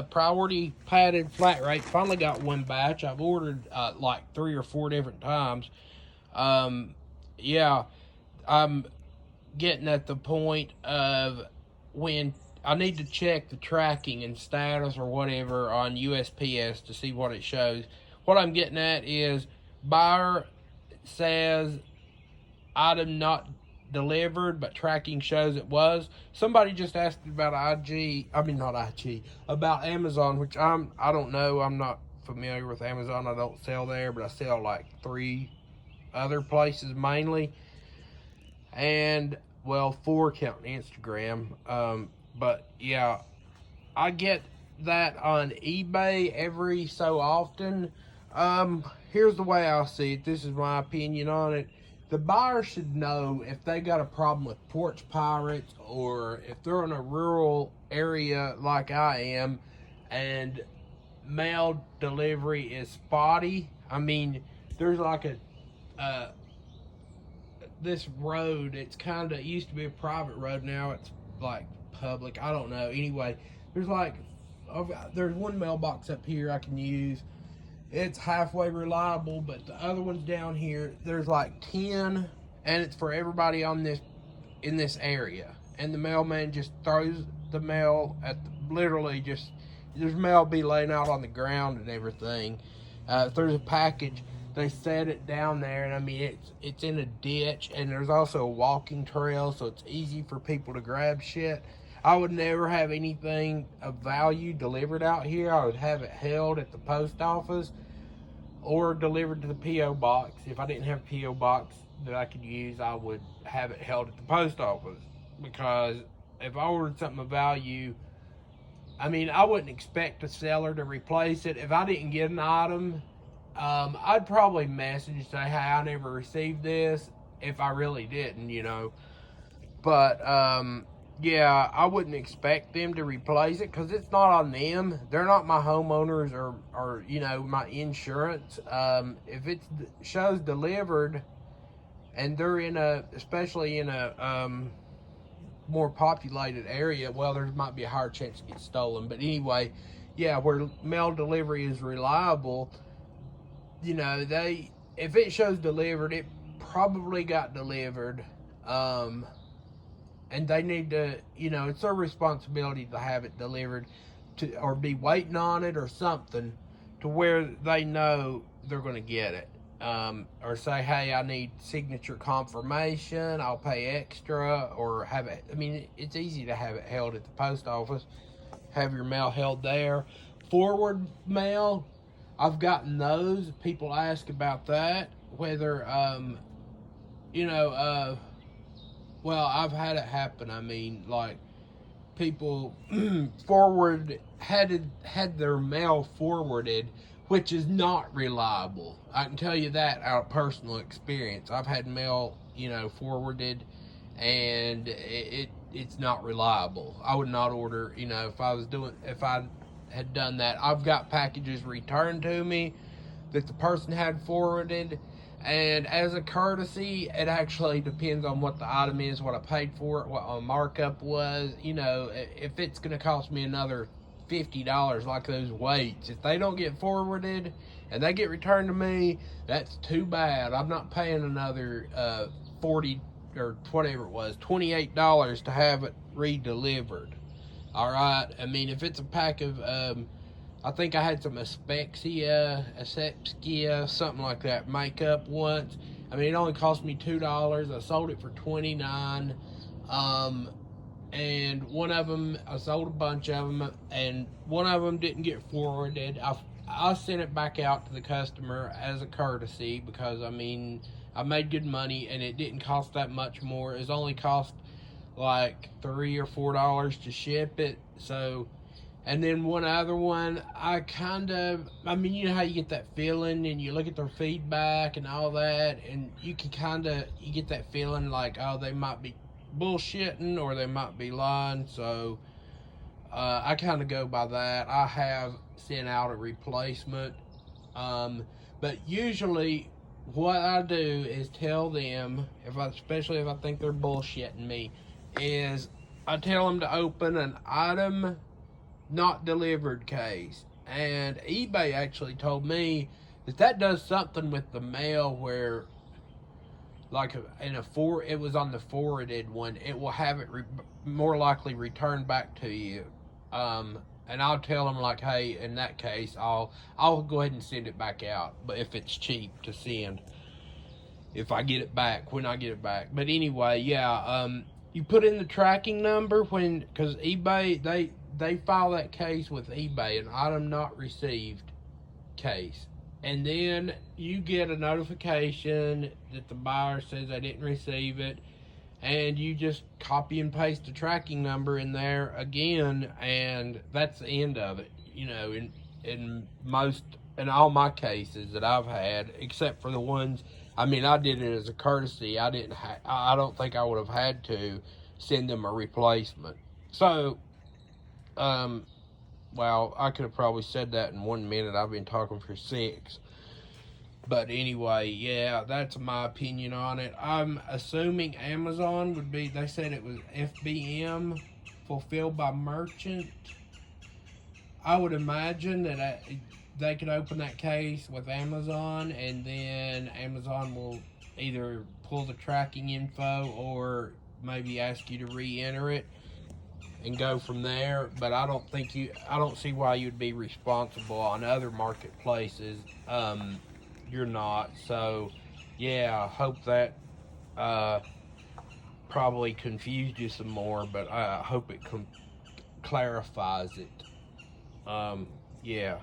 priority padded flat rate. Finally got one batch. I've ordered like 3 or 4 different times. Yeah, I'm getting at the point of when I need to check the tracking and status or whatever on USPS to see what it shows. What I'm getting at is buyer says item not delivered, but tracking shows it was. Somebody just asked me about not IG, about Amazon, which I don't know. I'm not familiar with Amazon. I don't sell there, but I sell like 3 other places mainly, and well, 4 counting Instagram. But yeah, I get that on eBay every so often. Here's the way I see it. This is my opinion on it. The buyer should know if they got a problem with porch pirates, or if they're in a rural area like I am and mail delivery is spotty. I mean, there's like this road. It's kind of, it used to be a private road, now it's like public. I don't know. Anyway, there's like there's one mailbox up here I can use. It's halfway reliable, but the other ones down here, there's like 10, and it's for everybody on this in this area. And the mailman just throws the mail at literally just, there's mail be laying out on the ground and everything. If there's a package, they set it down there, and I mean it's in a ditch, and there's also a walking trail, so it's easy for people to grab shit. I would never have anything of value delivered out here. I would have it held at the post office or delivered to the P.O. box. If I didn't have a P.O. box that I could use, I would have it held at the post office. Because if I ordered something of value, I mean, I wouldn't expect the seller to replace it. If I didn't get an item, I'd probably message and say, hey, I never received this, if I really didn't. But, yeah, I wouldn't expect them to replace it, because it's not on them. They're not my homeowners or my insurance. If it shows delivered and they're especially in a more populated area, well, there might be a higher chance to get stolen. But anyway, yeah, where mail delivery is reliable, if it shows delivered, it probably got delivered. And they need to, it's their responsibility to have it delivered or be waiting on it or something to where they know they're going to get it. Or say, hey, I need signature confirmation, I'll pay extra, or have it. I mean, it's easy to have it held at the post office, have your mail held there. Forward mail, I've gotten those. People ask about that, whether, well, I've had it happen. I mean, like, people had their mail forwarded, which is not reliable. I can tell you that out of personal experience. I've had mail, forwarded, and it's not reliable. I would not order, if I had done that. I've got packages returned to me that the person had forwarded. And as a courtesy, it actually depends on what the item is, what I paid for it, what my markup was. If it's going to cost me another $50 like those weights, if they don't get forwarded and they get returned to me, that's too bad. I'm not paying another $40 or whatever it was, $28 to have it re-delivered. All right. I mean, if it's a pack of I think I had some asepsia, something like that, makeup once. I mean, it only cost me $2. I sold it for $29. And one of them, I sold a bunch of them, and one of them didn't get forwarded. I sent it back out to the customer as a courtesy, because, I mean, I made good money, and it didn't cost that much more. It only cost like $3 or $4 to ship it, so... And then one other one, I mean, you know how you get that feeling and you look at their feedback and all that, and you get that feeling like, oh, they might be bullshitting or they might be lying. So I kind of go by that. I have sent out a replacement. But usually what I do is tell them, especially if I think they're bullshitting me, is I tell them to open an item not delivered case. And eBay actually told me that does something with the mail where, like it was on the forwarded one, it will have it more likely returned back to you. And I'll tell them like, hey, in that case, I'll go ahead and send it back out. But if it's cheap to send, if I get it back, when I get it back. But anyway, yeah, you put in the tracking number because eBay they file that case with eBay, an item not received case. And then you get a notification that the buyer says they didn't receive it, and you just copy and paste the tracking number in there again, and that's the end of it. You know, in all my cases that I've had, except for the ones, I mean, I did it as a courtesy. I don't think I would have had to send them a replacement. So, well, I could have probably said that in 1 minute. I've been talking for 6. But anyway, yeah, that's my opinion on it. I'm assuming Amazon would be, they said it was FBM, fulfilled by merchant. I would imagine that they could open that case with Amazon, and then Amazon will either pull the tracking info or maybe ask you to re-enter it and go from there. But I don't see why you'd be responsible on other marketplaces. You're not. So yeah, I hope that probably confused you some more, but I hope it clarifies it. Yeah.